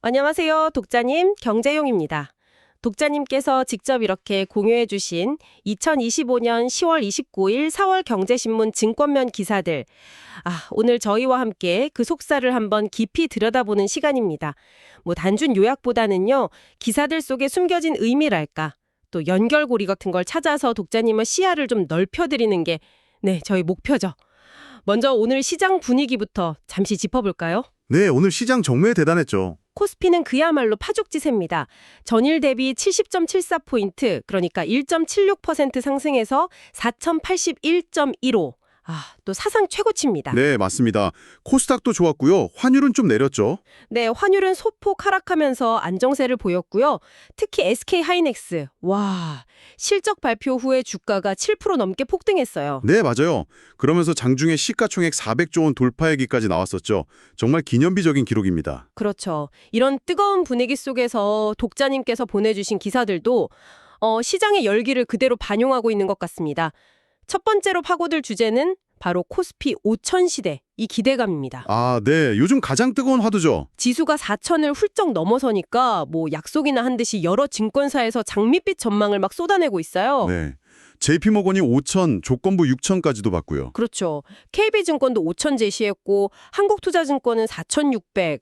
안녕하세요, 독자님. 경제용입니다. 독자님께서 직접 이렇게 공유해 주신 2025년 10월 29일 4월 경제신문 증권면 기사들. 오늘 저희와 함께 그 속살을 한번 깊이 들여다보는 시간입니다. 단순 요약보다는요, 기사들 속에 숨겨진 의미랄까, 또 연결고리 같은 걸 찾아서 독자님의 시야를 좀 넓혀드리는 게, 저희 목표죠. 먼저 오늘 시장 분위기부터 잠시 짚어볼까요? 네, 오늘 시장 정말 대단했죠. 코스피는 그야말로 파죽지세입니다. 전일 대비 70.74포인트, 그러니까 1.76% 상승해서 4081.15. 또 사상 최고치입니다. 네, 맞습니다. 코스닥도 좋았고요. 환율은 좀 내렸죠. 네, 환율은 소폭 하락하면서 안정세를 보였고요. 특히 SK하이닉스, 실적 발표 후에 주가가 7% 넘게 폭등했어요. 네, 맞아요. 그러면서 장중에 시가총액 400조 원 돌파 얘기까지 나왔었죠. 정말 기념비적인 기록입니다. 그렇죠. 이런 뜨거운 분위기 속에서 독자님께서 보내주신 기사들도 시장의 열기를 그대로 반영하고 있는 것 같습니다. 첫 번째로 파고들 주제는 바로 코스피 5천 시대, 이 기대감입니다. 네. 요즘 가장 뜨거운 화두죠. 지수가 4천을 훌쩍 넘어서니까 약속이나 한 듯이 여러 증권사에서 장밋빛 전망을 막 쏟아내고 있어요. 네. JP모건이 5천, 조건부 6천까지도 봤고요. 그렇죠. KB증권도 5천 제시했고 한국투자증권은 4,600,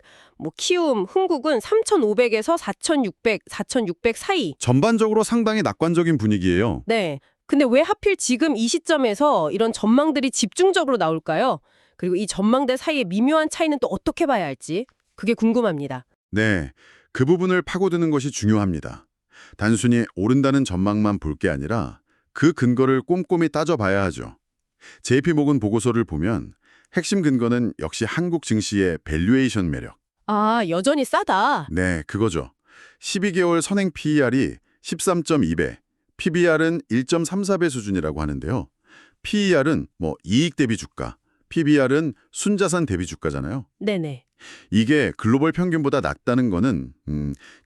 키움, 흥국은 3,500에서 4,600, 4,600 사이. 전반적으로 상당히 낙관적인 분위기예요. 네. 근데 왜 하필 지금 이 시점에서 이런 전망들이 집중적으로 나올까요? 그리고 이 전망대 사이의 미묘한 차이는 또 어떻게 봐야 할지 그게 궁금합니다. 네. 그 부분을 파고드는 것이 중요합니다. 단순히 오른다는 전망만 볼 게 아니라 그 근거를 꼼꼼히 따져봐야 하죠. JP모건 보고서를 보면 핵심 근거는 역시 한국 증시의 밸류에이션 매력. 여전히 싸다. 네, 그거죠. 12개월 선행 PER이 13.2배, PBR은 1.34배 수준이라고 하는데요. PER은 이익 대비 주가, PBR은 순자산 대비 주가잖아요. 네네. 이게 글로벌 평균보다 낮다는 거는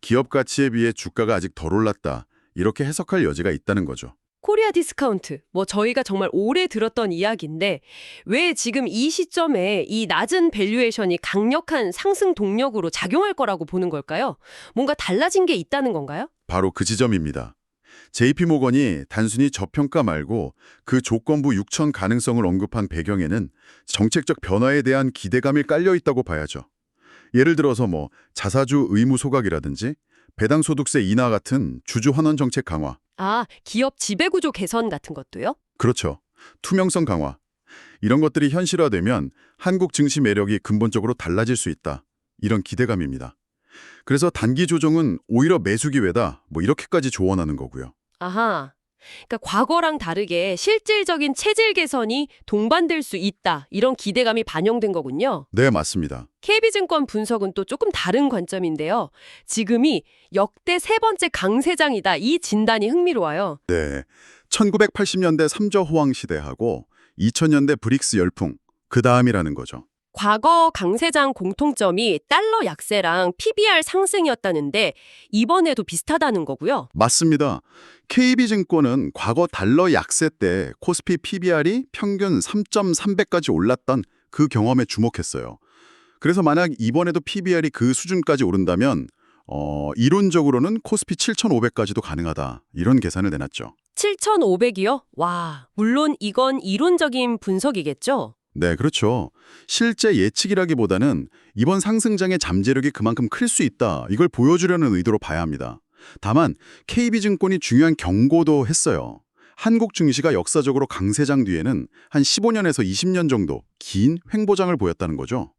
기업 가치에 비해 주가가 아직 덜 올랐다. 이렇게 해석할 여지가 있다는 거죠. 코리아 디스카운트, 저희가 정말 오래 들었던 이야기인데 왜 지금 이 시점에 이 낮은 밸류에이션이 강력한 상승 동력으로 작용할 거라고 보는 걸까요? 뭔가 달라진 게 있다는 건가요? 바로 그 지점입니다. JP모건이 단순히 저평가 말고 그 조건부 6천 가능성을 언급한 배경에는 정책적 변화에 대한 기대감이 깔려 있다고 봐야죠. 예를 들어서 자사주 의무 소각이라든지 배당소득세 인하 같은 주주 환원 정책 강화. 기업 지배구조 개선 같은 것도요? 그렇죠. 투명성 강화. 이런 것들이 현실화되면 한국 증시 매력이 근본적으로 달라질 수 있다. 이런 기대감입니다. 그래서 단기 조정은 오히려 매수 기회다. 이렇게까지 조언하는 거고요. 그러니까 과거랑 다르게 실질적인 체질 개선이 동반될 수 있다. 이런 기대감이 반영된 거군요. 네, 맞습니다. KB증권 분석은 또 조금 다른 관점인데요. 지금이 역대 세 번째 강세장이다. 이 진단이 흥미로워요. 네. 1980년대 삼저 호황 시대하고 2000년대 브릭스 열풍, 그 다음이라는 거죠. 과거 강세장 공통점이 달러 약세랑 PBR 상승이었다는데 이번에도 비슷하다는 거고요. 맞습니다. KB증권은 과거 달러 약세 때 코스피 PBR이 평균 3.3배까지 올랐던 그 경험에 주목했어요. 그래서 만약 이번에도 PBR이 그 수준까지 오른다면 이론적으로는 코스피 7,500까지도 가능하다. 이런 계산을 내놨죠. 7,500이요? 물론 이건 이론적인 분석이겠죠? 네, 그렇죠. 실제 예측이라기보다는 이번 상승장의 잠재력이 그만큼 클 수 있다. 이걸 보여주려는 의도로 봐야 합니다. 다만 KB증권이 중요한 경고도 했어요. 한국 증시가 역사적으로 강세장 뒤에는 한 15년에서 20년 정도 긴 횡보장을 보였다는 거죠.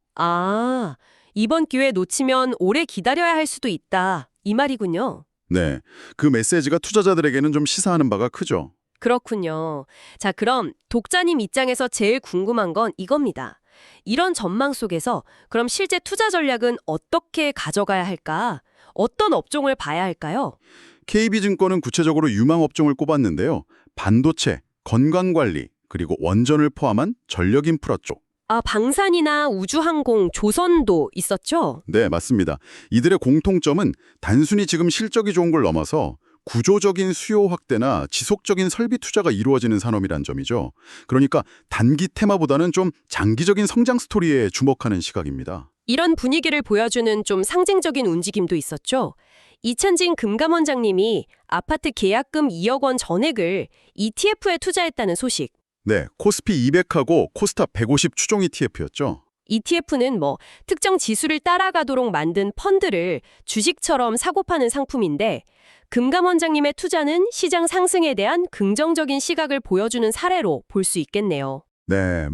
이번 기회 놓치면 오래 기다려야 할 수도 있다. 이 말이군요. 네, 그 메시지가 투자자들에게는 좀 시사하는 바가 크죠. 그렇군요. 자, 그럼 독자님 입장에서 제일 궁금한 건 이겁니다. 이런 전망 속에서 그럼 실제 투자 전략은 어떻게 가져가야 할까? 어떤 업종을 봐야 할까요? KB증권은 구체적으로 유망 업종을 꼽았는데요. 반도체, 건강관리, 그리고 원전을 포함한 전력 인프라 쪽. 방산이나 우주항공, 조선도 있었죠? 네, 맞습니다. 이들의 공통점은 단순히 지금 실적이 좋은 걸 넘어서 구조적인 수요 확대나 지속적인 설비 투자가 이루어지는 산업이란 점이죠. 그러니까 단기 테마보다는 좀 장기적인 성장 스토리에 주목하는 시각입니다. 이런 분위기를 보여주는 좀 상징적인 움직임도 있었죠. 이찬진 금감원장님이 아파트 계약금 2억 원 전액을 ETF에 투자했다는 소식. 네, 코스피 200하고 코스닥 150 추종 ETF였죠. ETF는 특정 지수를 따라가도록 만든 펀드를 주식처럼 사고 파는 상품인데 금감원장님의 투자는 시장 상승에 대한 긍정적인 시각을 보여주는 사례로 볼 수 있겠네요. 네,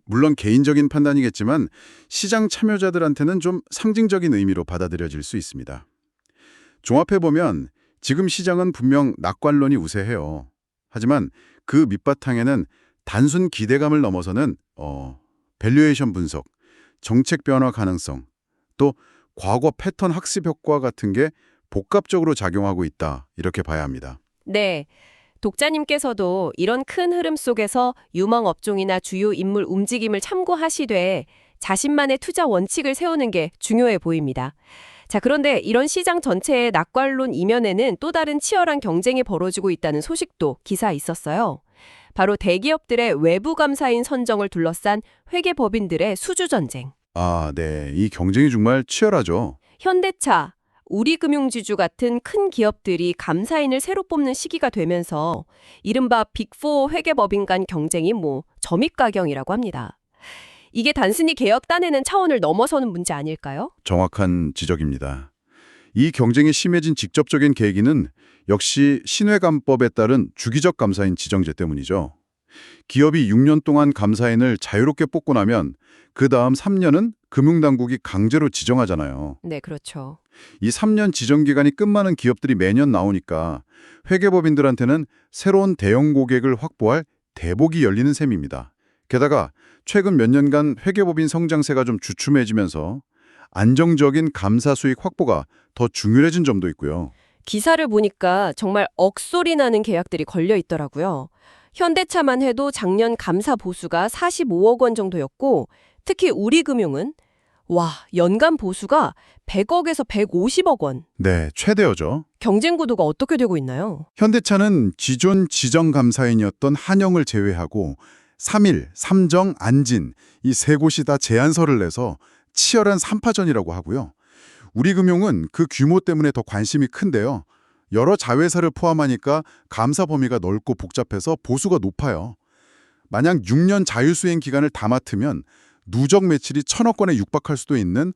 물론 개인적인 판단이겠지만 시장 참여자들한테는 좀 상징적인 의미로 받아들여질 수 있습니다. 종합해보면 지금 시장은 분명 낙관론이 우세해요. 하지만 그 밑바탕에는 단순 기대감을 넘어서는 밸류에이션 분석, 정책 변화 가능성, 또 과거 패턴 학습 효과 같은 게 복합적으로 작용하고 있다, 이렇게 봐야 합니다. 네. 독자님께서도 이런 큰 흐름 속에서 유망 업종이나 주요 인물 움직임을 참고하시되 자신만의 투자 원칙을 세우는 게 중요해 보입니다. 자, 그런데 이런 시장 전체의 낙관론 이면에는 또 다른 치열한 경쟁이 벌어지고 있다는 소식도 기사에 있었어요. 바로 대기업들의 외부 감사인 선정을 둘러싼 회계법인들의 수주 전쟁. 아, 네. 이 경쟁이 정말 치열하죠. 현대차, 우리금융지주 같은 큰 기업들이 감사인을 새로 뽑는 시기가 되면서 이른바 빅4 회계법인 간 경쟁이 점입가경이라고 합니다. 이게 단순히 개혁 따내는 차원을 넘어서는 문제 아닐까요? 정확한 지적입니다. 이 경쟁이 심해진 직접적인 계기는 역시 신회감법에 따른 주기적 감사인 지정제 때문이죠. 기업이 6년 동안 감사인을 자유롭게 뽑고 나면 그 다음 3년은 금융당국이 강제로 지정하잖아요. 네, 그렇죠. 이 3년 지정기간이 끝나는 기업들이 매년 나오니까 회계법인들한테는 새로운 대형 고객을 확보할 대복이 열리는 셈입니다. 게다가 최근 몇 년간 회계법인 성장세가 좀 주춤해지면서 안정적인 감사 수익 확보가 더 중요해진 점도 있고요. 기사를 보니까 정말 억소리 나는 계약들이 걸려 있더라고요. 현대차만 해도 작년 감사 보수가 45억 원 정도였고 특히 우리금융은 연간 보수가 100억에서 150억 원. 네, 최대어죠. 경쟁 구도가 어떻게 되고 있나요? 현대차는 기존 지정감사인이었던 한영을 제외하고 3일, 삼정, 안진 이 세 곳이 다 제안서를 내서 치열한 3파전이라고 하고요. 우리금융은 그 규모 때문에 더 관심이 큰데요. 여러 자회사를 포함하니까 감사 범위가 넓고 복잡해서 보수가 높아요. 만약 6년 자율수행 기간을 다 맡으면 누적 매출이 1,000억 원에 육박할 수도 있는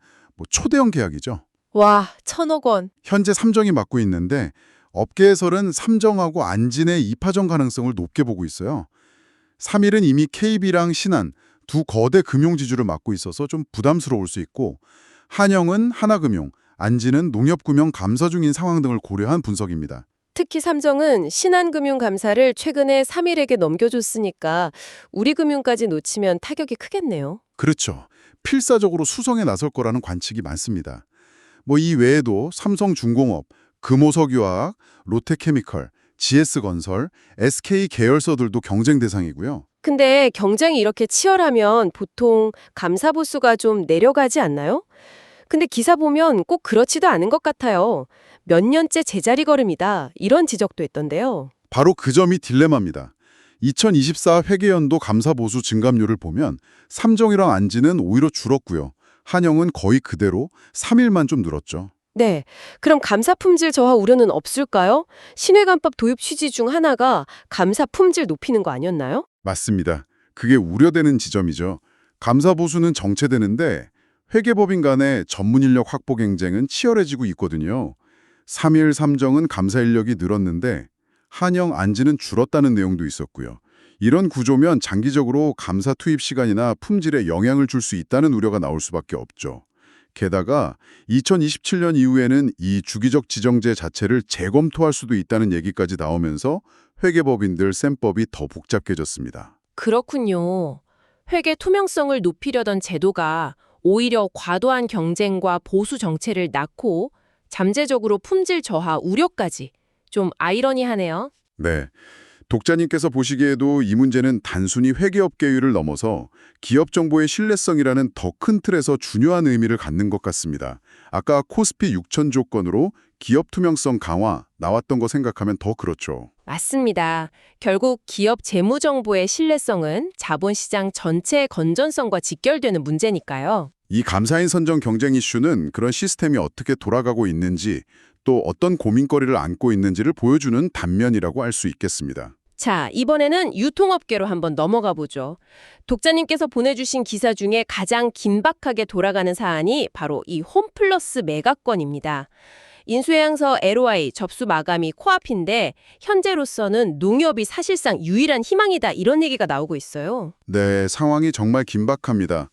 초대형 계약이죠. 1,000억 원. 현재 삼정이 맡고 있는데 업계에서는 삼정하고 안진의 2파전 가능성을 높게 보고 있어요. 3일은 이미 KB랑 신한 두 거대 금융지주를 맡고 있어서 좀 부담스러울 수 있고 한영은 하나금융, 안진은 농협금융 감사 중인 상황 등을 고려한 분석입니다. 특히 삼정은 신한금융감사를 최근에 3일에게 넘겨줬으니까 우리금융까지 놓치면 타격이 크겠네요. 그렇죠. 필사적으로 수성에 나설 거라는 관측이 많습니다. 이 외에도 삼성중공업, 금호석유화학, 롯데케미컬, GS건설, SK 계열사들도 경쟁 대상이고요. 근데 경쟁이 이렇게 치열하면 보통 감사 보수가 좀 내려가지 않나요? 근데 기사 보면 꼭 그렇지도 않은 것 같아요. 몇 년째 제자리 걸음이다. 이런 지적도 했던데요. 바로 그 점이 딜레마입니다. 2024 회계연도 감사 보수 증감률을 보면 삼정이랑 안진은 오히려 줄었고요. 한영은 거의 그대로 3일만 좀 늘었죠. 네. 그럼 감사 품질 저하 우려는 없을까요? 신회감법 도입 취지 중 하나가 감사 품질 높이는 거 아니었나요? 맞습니다. 그게 우려되는 지점이죠. 감사 보수는 정체되는데 회계법인 간의 전문 인력 확보 경쟁은 치열해지고 있거든요. 3일 삼정은 감사 인력이 늘었는데 한영, 안진은 줄었다는 내용도 있었고요. 이런 구조면 장기적으로 감사 투입 시간이나 품질에 영향을 줄 수 있다는 우려가 나올 수밖에 없죠. 게다가 2027년 이후에는 이 주기적 지정제 자체를 재검토할 수도 있다는 얘기까지 나오면서 회계법인들 셈법이 더 복잡해졌습니다. 그렇군요. 회계 투명성을 높이려던 제도가 오히려 과도한 경쟁과 보수 정체를 낳고 잠재적으로 품질 저하 우려까지. 좀 아이러니하네요. 네. 독자님께서 보시기에도 이 문제는 단순히 회계업계율을 넘어서 기업 정보의 신뢰성이라는 더 큰 틀에서 중요한 의미를 갖는 것 같습니다. 아까 코스피 6천 조건으로 기업 투명성 강화 나왔던 거 생각하면 더 그렇죠. 맞습니다. 결국 기업 재무 정보의 신뢰성은 자본시장 전체의 건전성과 직결되는 문제니까요. 이 감사인 선정 경쟁 이슈는 그런 시스템이 어떻게 돌아가고 있는지 또 어떤 고민거리를 안고 있는지를 보여주는 단면이라고 할 수 있겠습니다. 자, 이번에는 유통업계로 한번 넘어가 보죠. 독자님께서 보내주신 기사 중에 가장 긴박하게 돌아가는 사안이 바로 이 홈플러스 매각건입니다. 인수해양서 LOI 접수 마감이 코앞인데 현재로서는 농협이 사실상 유일한 희망이다 이런 얘기가 나오고 있어요. 네, 상황이 정말 긴박합니다.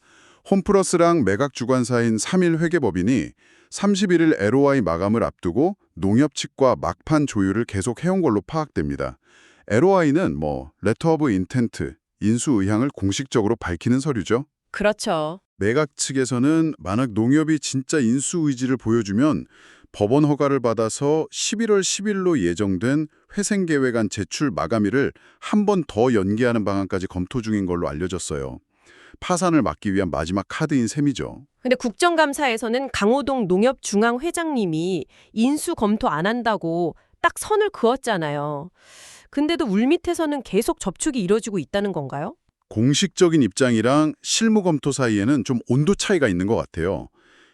홈플러스랑 매각 주관사인 3일 회계법인이 31일 LOI 마감을 앞두고 농협 측과 막판 조율을 계속 해온 걸로 파악됩니다. LOI는 Letter of Intent, 인수 의향을 공식적으로 밝히는 서류죠. 그렇죠. 매각 측에서는 만약 농협이 진짜 인수 의지를 보여주면 법원 허가를 받아서 11월 10일로 예정된 회생계획안 제출 마감일을 한 번 더 연기하는 방안까지 검토 중인 걸로 알려졌어요. 파산을 막기 위한 마지막 카드인 셈이죠. 근데 국정감사에서는 강호동 농협 중앙회장님이 인수 검토 안 한다고 딱 선을 그었잖아요. 근데도 물밑에서는 계속 접촉이 이뤄지고 있다는 건가요? 공식적인 입장이랑 실무 검토 사이에는 좀 온도 차이가 있는 것 같아요.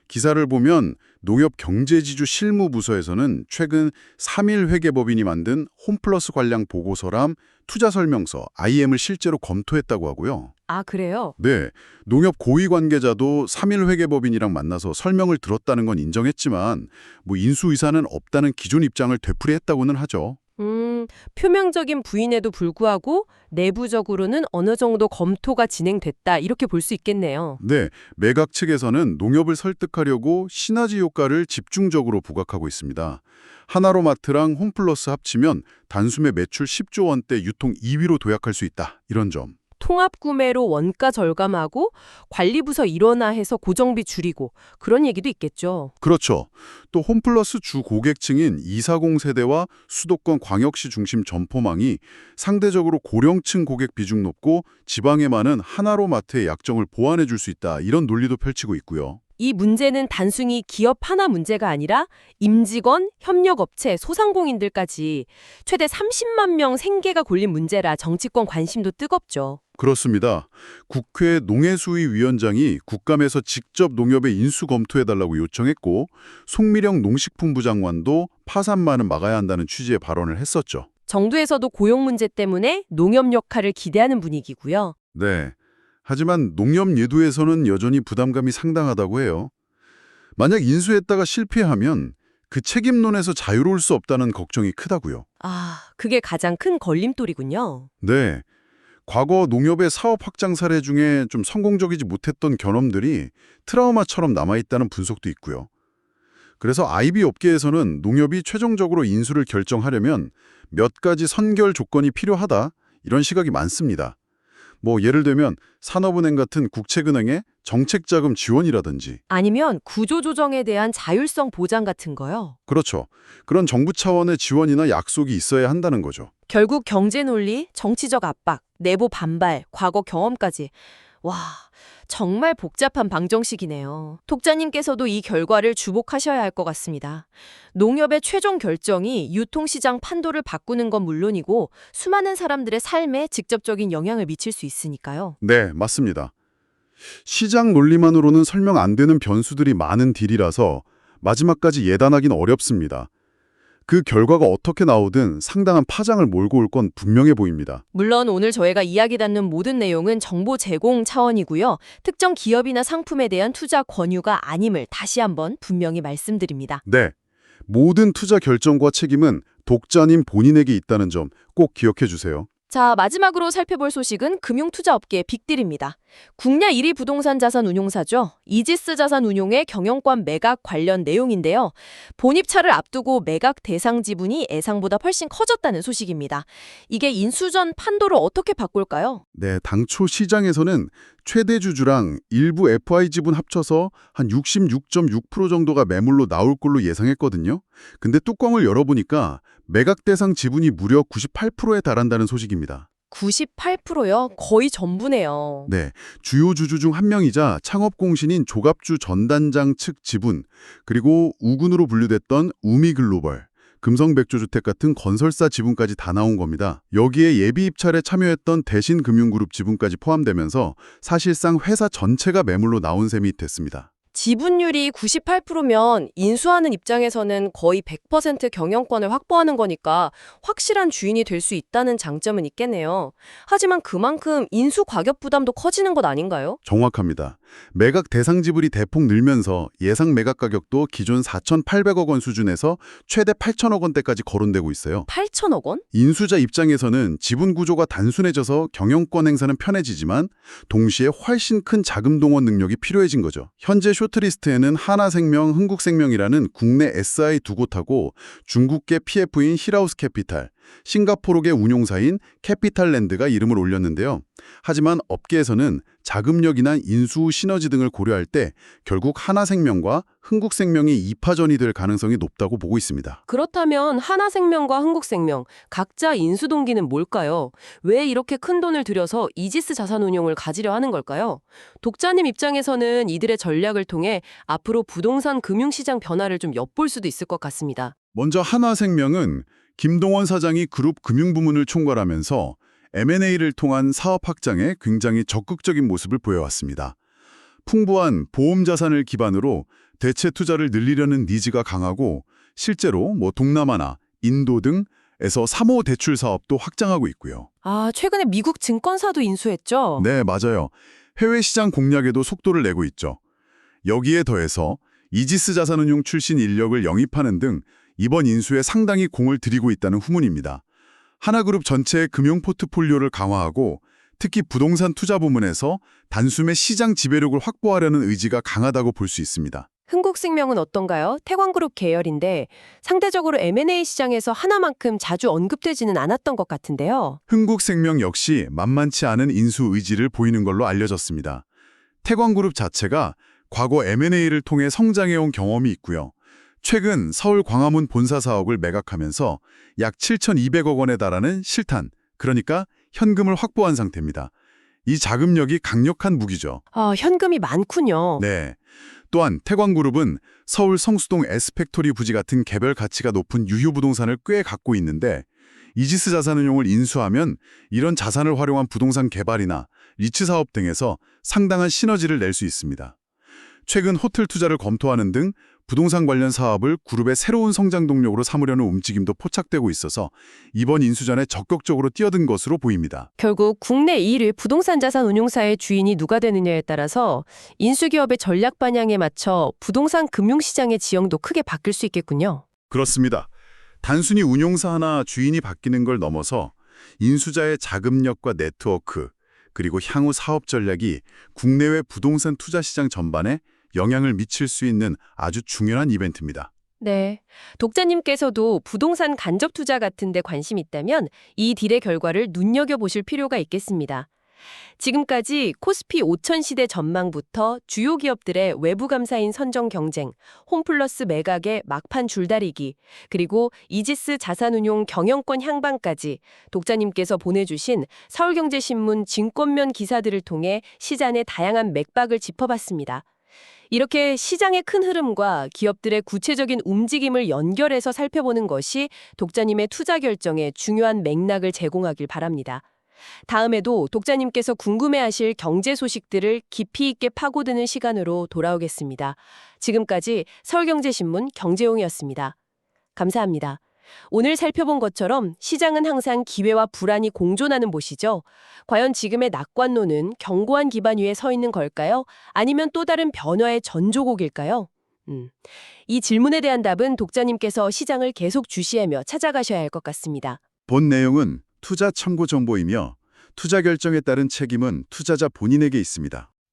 기사를 보면 농협 경제지주 실무부서에서는 최근 3일 회계법인이 만든 홈플러스 관련 보고서랑 투자설명서 IM을 실제로 검토했다고 하고요. 아, 그래요? 네, 농협 고위 관계자도 3일 회계법인이랑 만나서 설명을 들었다는 건 인정했지만 인수 의사는 없다는 기존 입장을 되풀이했다고는 하죠. 표면적인 부인에도 불구하고 내부적으로는 어느 정도 검토가 진행됐다 이렇게 볼 수 있겠네요. 네, 매각 측에서는 농협을 설득하려고 시너지 효과를 집중적으로 부각하고 있습니다. 하나로마트랑 홈플러스 합치면 단숨에 매출 10조 원대 유통 2위로 도약할 수 있다. 이런 점. 통합 구매로 원가 절감하고 관리부서 일원화해서 고정비 줄이고 그런 얘기도 있겠죠. 그렇죠. 또 홈플러스 주 고객층인 240 세대와 수도권 광역시 중심 점포망이 상대적으로 고령층 고객 비중 높고 지방에 많은 하나로마트의 약정을 보완해 줄 수 있다. 이런 논리도 펼치고 있고요. 이 문제는 단순히 기업 하나 문제가 아니라 임직원, 협력업체, 소상공인들까지 최대 30만 명 생계가 걸린 문제라 정치권 관심도 뜨겁죠. 그렇습니다. 국회 농해수위 위원장이 국감에서 직접 농협의 인수 검토해달라고 요청했고 송미령 농식품부 장관도 파산만은 막아야 한다는 취지의 발언을 했었죠. 정부에서도 고용 문제 때문에 농협 역할을 기대하는 분위기고요. 네. 하지만 농협 예도에서는 여전히 부담감이 상당하다고 해요. 만약 인수했다가 실패하면 그 책임론에서 자유로울 수 없다는 걱정이 크다고요. 아, 그게 가장 큰 걸림돌이군요. 네. 과거 농협의 사업 확장 사례 중에 좀 성공적이지 못했던 경험들이 트라우마처럼 남아있다는 분석도 있고요. 그래서 IB 업계에서는 농협이 최종적으로 인수를 결정하려면 몇 가지 선결 조건이 필요하다, 이런 시각이 많습니다. 예를 들면 산업은행 같은 국책은행의 정책자금 지원이라든지. 아니면 구조조정에 대한 자율성 보장 같은 거요. 그렇죠. 그런 정부 차원의 지원이나 약속이 있어야 한다는 거죠. 결국 경제 논리, 정치적 압박, 내부 반발, 과거 경험까지. 와, 정말 복잡한 방정식이네요. 독자님께서도 이 결과를 주목하셔야 할 것 같습니다. 농협의 최종 결정이 유통시장 판도를 바꾸는 건 물론이고 수많은 사람들의 삶에 직접적인 영향을 미칠 수 있으니까요. 네, 맞습니다. 시장 논리만으로는 설명 안 되는 변수들이 많은 딜이라서 마지막까지 예단하긴 어렵습니다. 그 결과가 어떻게 나오든 상당한 파장을 몰고 올 건 분명해 보입니다. 물론 오늘 저희가 이야기 닿는 모든 내용은 정보 제공 차원이고요. 특정 기업이나 상품에 대한 투자 권유가 아님을 다시 한번 분명히 말씀드립니다. 네, 모든 투자 결정과 책임은 독자님 본인에게 있다는 점 꼭 기억해 주세요. 자, 마지막으로 살펴볼 소식은 금융투자업계의 빅딜입니다. 국내 1위 부동산 자산 운용사죠. 이지스 자산운용의 경영권 매각 관련 내용인데요. 본입차를 앞두고 매각 대상 지분이 예상보다 훨씬 커졌다는 소식입니다. 이게 인수전 판도를 어떻게 바꿀까요? 네, 당초 시장에서는 최대 주주랑 일부 FI 지분 합쳐서 한 66.6% 정도가 매물로 나올 걸로 예상했거든요. 근데 뚜껑을 열어보니까 매각 대상 지분이 무려 98%에 달한다는 소식입니다. 98%요? 거의 전부네요. 네, 주요 주주 중 한 명이자 창업공신인 조갑주 전단장 측 지분, 그리고 우군으로 분류됐던 우미글로벌, 금성백조주택 같은 건설사 지분까지 다 나온 겁니다. 여기에 예비 입찰에 참여했던 대신금융그룹 지분까지 포함되면서 사실상 회사 전체가 매물로 나온 셈이 됐습니다. 지분율이 98%면 인수하는 입장에서는 거의 100% 경영권을 확보하는 거니까 확실한 주인이 될 수 있다는 장점은 있겠네요. 하지만 그만큼 인수 가격 부담도 커지는 것 아닌가요? 정확합니다. 매각 대상 지분이 대폭 늘면서 예상 매각 가격도 기존 4,800억 원 수준에서 최대 8,000억 원대까지 거론되고 있어요. 8천억 원? 인수자 입장에서는 지분 구조가 단순해져서 경영권 행사는 편해지지만 동시에 훨씬 큰 자금 동원 능력이 필요해진 거죠. 현재 쇼트리스트에는 하나생명, 흥국생명이라는 국내 SI 두 곳하고 중국계 PF인 히라우스 캐피탈, 싱가포르계 운용사인 캐피탈랜드가 이름을 올렸는데요. 하지만 업계에서는 자금력이나 인수 시너지 등을 고려할 때 결국 하나생명과 흥국생명이 2파전이 될 가능성이 높다고 보고 있습니다. 그렇다면 하나생명과 흥국생명 각자 인수 동기는 뭘까요? 왜 이렇게 큰 돈을 들여서 이지스 자산운용을 가지려 하는 걸까요? 독자님 입장에서는 이들의 전략을 통해 앞으로 부동산 금융시장 변화를 좀 엿볼 수도 있을 것 같습니다. 먼저 하나생명은 김동원 사장이 그룹 금융부문을 총괄하면서 M&A를 통한 사업 확장에 굉장히 적극적인 모습을 보여왔습니다. 풍부한 보험 자산을 기반으로 대체 투자를 늘리려는 니즈가 강하고 실제로 동남아나 인도 등에서 3호 대출 사업도 확장하고 있고요. 아, 최근에 미국 증권사도 인수했죠? 네, 맞아요. 해외 시장 공략에도 속도를 내고 있죠. 여기에 더해서 이지스 자산운용 출신 인력을 영입하는 등 이번 인수에 상당히 공을 들이고 있다는 후문입니다. 하나그룹 전체의 금융 포트폴리오를 강화하고 특히 부동산 투자 부문에서 단숨에 시장 지배력을 확보하려는 의지가 강하다고 볼 수 있습니다. 흥국생명은 어떤가요? 태광그룹 계열인데 상대적으로 M&A 시장에서 하나만큼 자주 언급되지는 않았던 것 같은데요. 흥국생명 역시 만만치 않은 인수 의지를 보이는 걸로 알려졌습니다. 태광그룹 자체가 과거 M&A를 통해 성장해온 경험이 있고요. 최근 서울 광화문 본사 사업을 매각하면서 약 7,200억 원에 달하는 실탄, 그러니까 현금을 확보한 상태입니다. 이 자금력이 강력한 무기죠. 아, 현금이 많군요. 네. 또한 태광그룹은 서울 성수동 S팩토리 부지 같은 개별 가치가 높은 유효 부동산을 꽤 갖고 있는데 이지스 자산운용을 인수하면 이런 자산을 활용한 부동산 개발이나 리츠 사업 등에서 상당한 시너지를 낼 수 있습니다. 최근 호텔 투자를 검토하는 등 부동산 관련 사업을 그룹의 새로운 성장 동력으로 삼으려는 움직임도 포착되고 있어서 이번 인수전에 적극적으로 뛰어든 것으로 보입니다. 결국 국내 1위 부동산 자산 운용사의 주인이 누가 되느냐에 따라서 인수기업의 전략 방향에 맞춰 부동산 금융시장의 지형도 크게 바뀔 수 있겠군요. 그렇습니다. 단순히 운용사 하나 주인이 바뀌는 걸 넘어서 인수자의 자금력과 네트워크, 그리고 향후 사업 전략이 국내외 부동산 투자 시장 전반에 영향을 미칠 수 있는 아주 중요한 이벤트입니다. 네. 독자님께서도 부동산 간접 투자 같은 데 관심 있다면 이 딜의 결과를 눈여겨보실 필요가 있겠습니다. 지금까지 코스피 5000 시대 전망부터 주요 기업들의 외부 감사인 선정 경쟁, 홈플러스 매각의 막판 줄다리기, 그리고 이지스 자산운용 경영권 향방까지 독자님께서 보내주신 서울경제신문 증권면 기사들을 통해 시장의 다양한 맥박을 짚어봤습니다. 이렇게 시장의 큰 흐름과 기업들의 구체적인 움직임을 연결해서 살펴보는 것이 독자님의 투자 결정에 중요한 맥락을 제공하길 바랍니다. 다음에도 독자님께서 궁금해하실 경제 소식들을 깊이 있게 파고드는 시간으로 돌아오겠습니다. 지금까지 서울경제신문 경제용이었습니다. 감사합니다. 오늘 살펴본 것처럼 시장은 항상 기회와 불안이 공존하는 곳이죠. 과연 지금의 낙관론은 견고한 기반 위에 서 있는 걸까요? 아니면 또 다른 변화의 전조곡일까요? 이 질문에 대한 답은 독자님께서 시장을 계속 주시하며 찾아가셔야 할 것 같습니다. 본 내용은 투자 참고 정보이며 투자 결정에 따른 책임은 투자자 본인에게 있습니다.